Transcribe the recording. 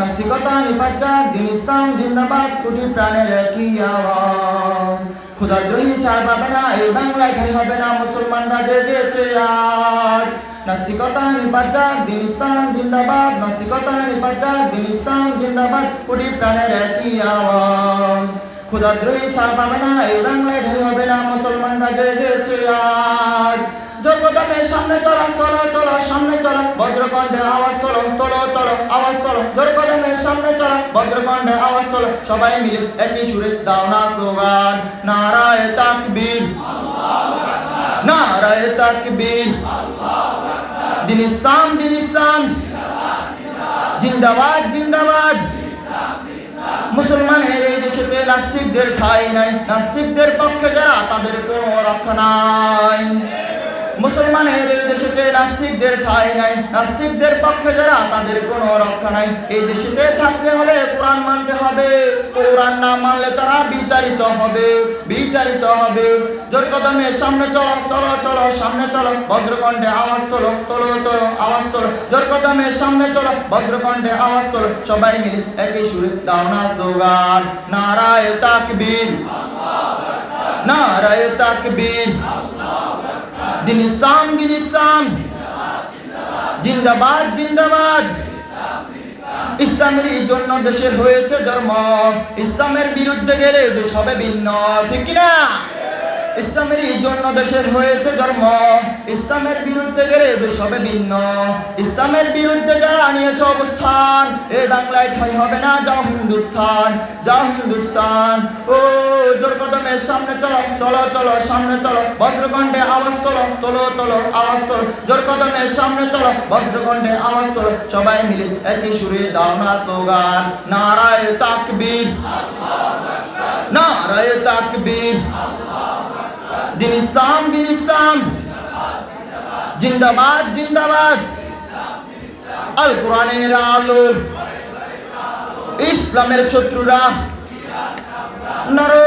নাস্তিকতা নিপাত যাক, দিন ইসলাম জিন্দাবাদ, কোটি প্রাণের একই আওয়াজ। খোদাদ্রোহী ছাড় পাবে না, এই বাংলায় ঠাঁই হবে না, মুসলমানরা জেগেছে আজ। নাস্তিকতা নিপাত যাক, দিন ইসলাম জিন্দাবাদ, নাস্তিকতা নিপাত যাক, দিন ইসলাম জিন্দাবাদ, কোটি প্রাণের একই আওয়াজ। খোদাদ্রোহী ছাড় পাবে না, এই বাংলায় ঠাঁই হবে না, মুসলমানরা জেগেছে আজ। জোরকদমের সামনে চলো চলো চলো, সামনে চলো, বজ্রকণ্ঠে আওয়াজ তোলো তোলো তোলো, আওয়াজ তোলো। জোরকদমের সামনে চলো, বজ্রকণ্ঠে আওয়াজ তোলো, সবাই মিলে একই সুরে দাও না স্লোগান, নারায়ে তাকবীর, নারায়ে তাকবীর। দিন ইসলাম, দিন ইসলাম জিন্দাবাদ জিন্দাবাদ। মুসলমানের এই দেশেতে নাস্তিকদের ঠাঁই নাই, নাস্তিকদের পক্ষে যারা তাদের কোনো রক্ষা নাই। মুসলমানের এই দেশেতে নাস্তিকদের ঠাঁই নাই, নাস্তিকদের পক্ষে যারা তাদের কোনো রক্ষা নাই। এই দেশেতে থাকতে হলে কোরআন মানতে হবে, কোরআন না মানলে তারা বিতাড়িত হবে, বিতাড়িত হবে। জোর কদমে সামনে চলো চলো চলো, সামনে চলো, বজ্রকণ্ঠে আওয়াজ তোলো তোলো তোলো, আওয়াজ তোলো। জোর কদমে সামনে চলো, বজ্রকণ্ঠে আওয়াজ তোলো, সবাই মিলে একই সুরে দাও না স্লোগান, নারায়ে তাকবীর, নারায়ে তাকবীর। দিন ইসলাম, দিন ইসলাম জিন্দাবাদ জিন্দাবাদ। ইসলামের জন্য দেশের হয়েছে জন্ম, ইসলামের বিরুদ্ধে গেলে দেশ হবে ভিন্ন, ঠিক না? ইসলামের জন্য দেশের হয়েছে জন্ম, ইসলামের বিরুদ্ধে গেলে দেশ হবে ভিন্ন। ইসলামের বিরুদ্ধে যারা নিয়েছে অবস্থান, এ বাংলায় ঠাঁই হবে না, যাও হিন্দুস্তান, যাও হিন্দুস্তান। ও জোর কদমের সামনে চলো চলো চলো, সামনে চলো, বজ্রকণ্ঠে আওয়াজ তোলো তোলো তোলো, আওয়াজ তোলো। জোর কদমের সামনে চলো, বজ্রকণ্ঠে আওয়াজ তোলো, সবাই মিলে একই সুরে দাও না স্লোগান, নারায়ে তাকবীর, নারায়ে তাকবীর। দিন ইসলাম, দিন ইসলাম জিন্দাবাদ জিন্দাবাদ। আল কোরআনের আলো, ইসলামের শত্রুরা নারে